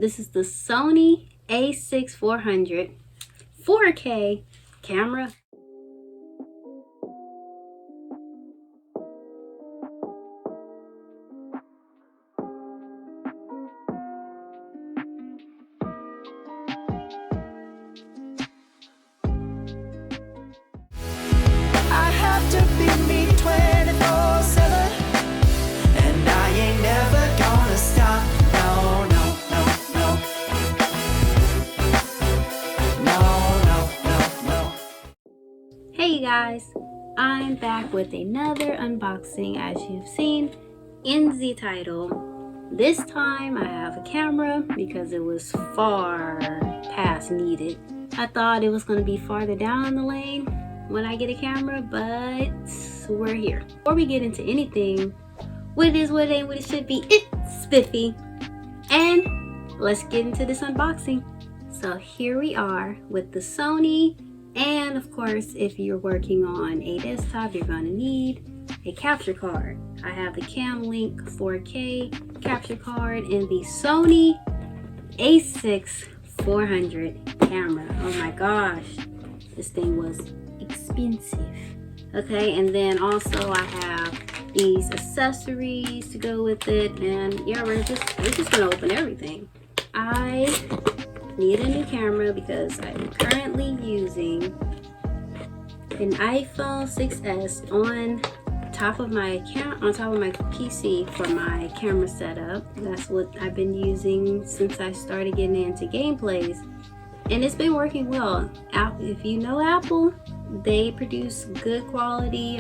This is the Sony A6400 4K camera. I have to be me 24/7, and I ain't never gonna stop. No, no, no, no. No, no, no, no. Hey you guys, I'm back with another unboxing as you've seen in the title. This time I have a camera because it was far past needed. I thought it was going to be farther down the lane when I get a camera, but we're here. Before we get into anything, what it is, what it ain't, what it should be, it's spiffy. And let's get into this unboxing. So here we are with the Sony, and of course if you're working on a desktop you're going to need a capture card. I have the Cam Link 4K capture card and the Sony A6400 camera. Oh my gosh, this thing was expensive. Okay, and then also I have these accessories to go with it, and yeah, we're just gonna open everything. I need a new camera because I'm currently using an iPhone 6s on top of my PC for my camera setup. That's what I've been using since I started getting into gameplays, and it's been working well. If you know Apple, they produce good quality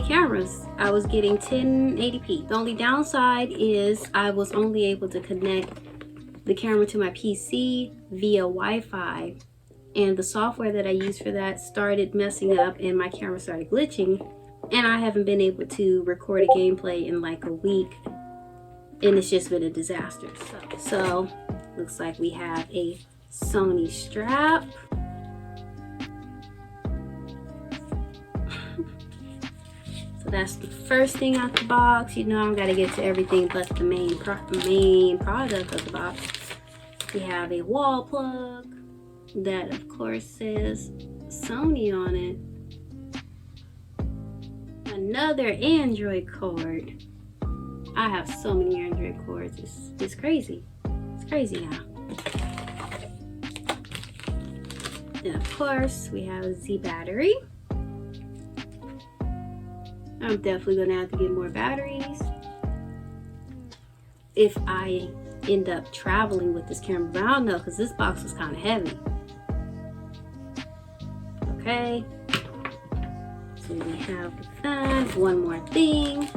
cameras. I was getting 1080p. The only downside is I was only able to connect the camera to my PC via Wi-Fi, and the software that I used for that started messing up and my camera started glitching, and I haven't been able to record a gameplay in like a week, and it's just been a disaster. So looks like we have a Sony strap. So that's the first thing out the box. You know, I've got to get to everything but the main product of the box. We have a wall plug that of course says Sony on it. Another Android cord. I have so many Android cords. It's crazy. It's crazy now. And of course we have the battery. I'm definitely gonna have to get more batteries if I end up traveling with this camera, but I don't know because this box was kind of heavy. Okay, so we have that. One more thing.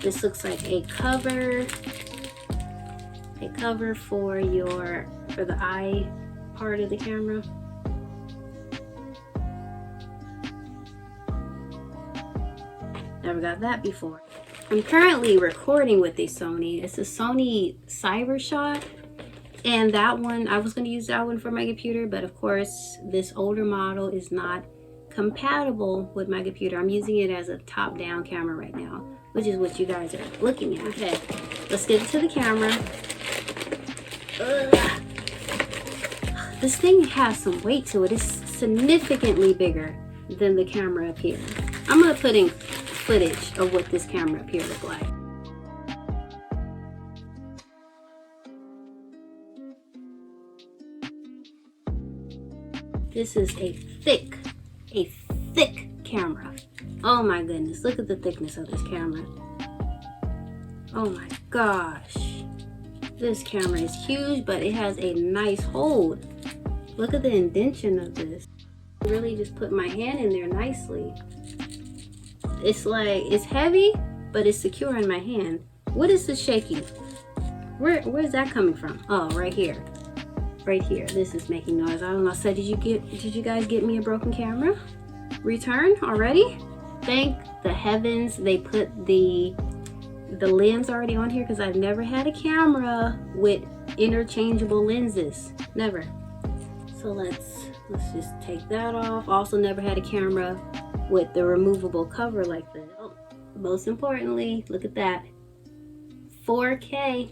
This looks like a cover for the eye part of the camera. Never got that before. I'm currently recording with a Sony. It's a Sony CyberShot, and that one, I was going to use that one for my computer, but of course this older model is not compatible with my computer. I'm using it as a top-down camera right now, which is what you guys are looking at. Okay, let's get into the camera. Ugh. This thing has some weight to it. It's significantly bigger than the camera up here. I'm going to put in footage of what this camera up here looks like. This is a thick camera. Oh my goodness, look at the thickness of this camera. Oh my gosh, this camera is huge, but it has a nice hold. Look at the indentation of this. I really just put my hand in there nicely. It's like, it's heavy, but it's secure in my hand. What is this shaking? Where's that coming from? Oh, right here. Right here. This is making noise. I don't know. So did you guys get me a broken camera? Return already? Thank the heavens they put the lens already on here, because I've never had a camera with interchangeable lenses. Never. So let's just take that off. Also never had a camera with the removable cover like that. Oh, most importantly, look at that. 4K.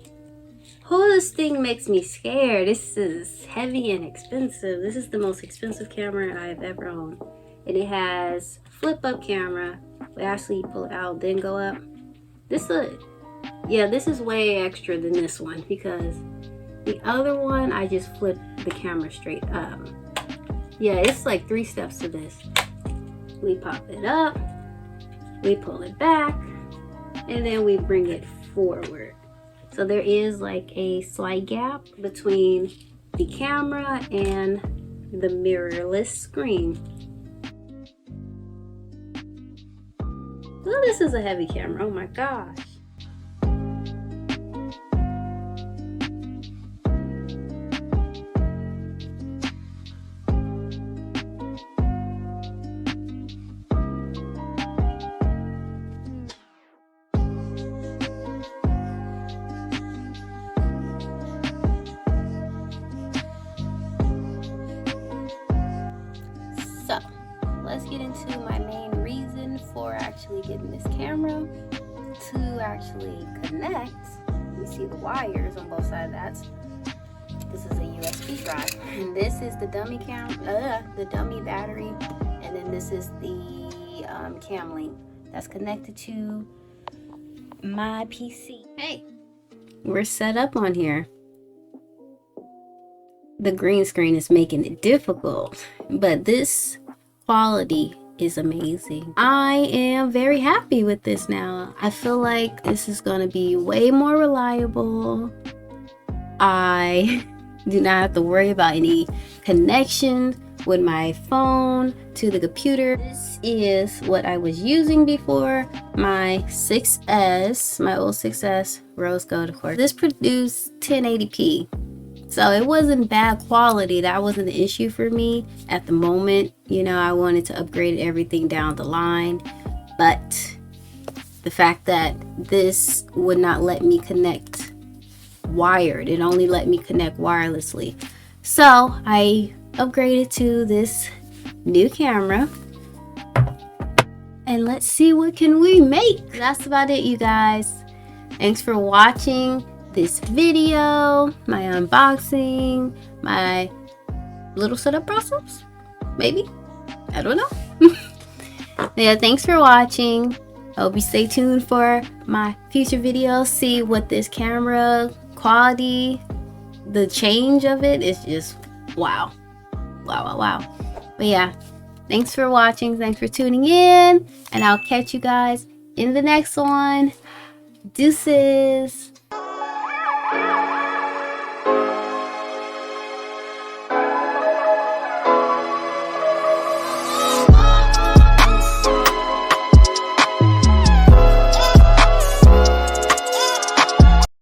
Oh, this thing makes me scared. This is heavy and expensive. This is the most expensive camera I've ever owned. And it has flip up camera. We actually pull it out, then go up. This is way extra than this one, because the other one, I just flip the camera straight up. Yeah, it's like 3 steps to this. We pop it up, we pull it back, and then we bring it forward. So there is like a slight gap between the camera and the mirrorless screen. Well, this is a heavy camera, oh my gosh. So, let's get into my main reason for actually getting this camera to actually connect. You see the wires on both sides. This is a USB drive, and this is the dummy the dummy battery, and then this is the cam link that's connected to my PC. Hey, we're set up on here. The green screen is making it difficult, but this quality is amazing. I am very happy with this now. I feel like this is going to be way more reliable. I do not have to worry about any connection with my phone to the computer. This is what I was using before, my 6S, my old 6S rose gold, of course. This produced 1080p. So it wasn't bad quality. That wasn't the issue for me at the moment. You know, I wanted to upgrade everything down the line. But the fact that this would not let me connect wired, it only let me connect wirelessly. So I upgraded to this new camera. And let's see what can we make. That's about it, you guys. Thanks for watching this video, my unboxing, my little setup process, maybe, I don't know. Yeah, thanks for watching. I hope you stay tuned for my future videos. See what this camera quality, the change of it is just wow. But yeah, thanks for watching, thanks for tuning in, and I'll catch you guys in the next one. Deuces.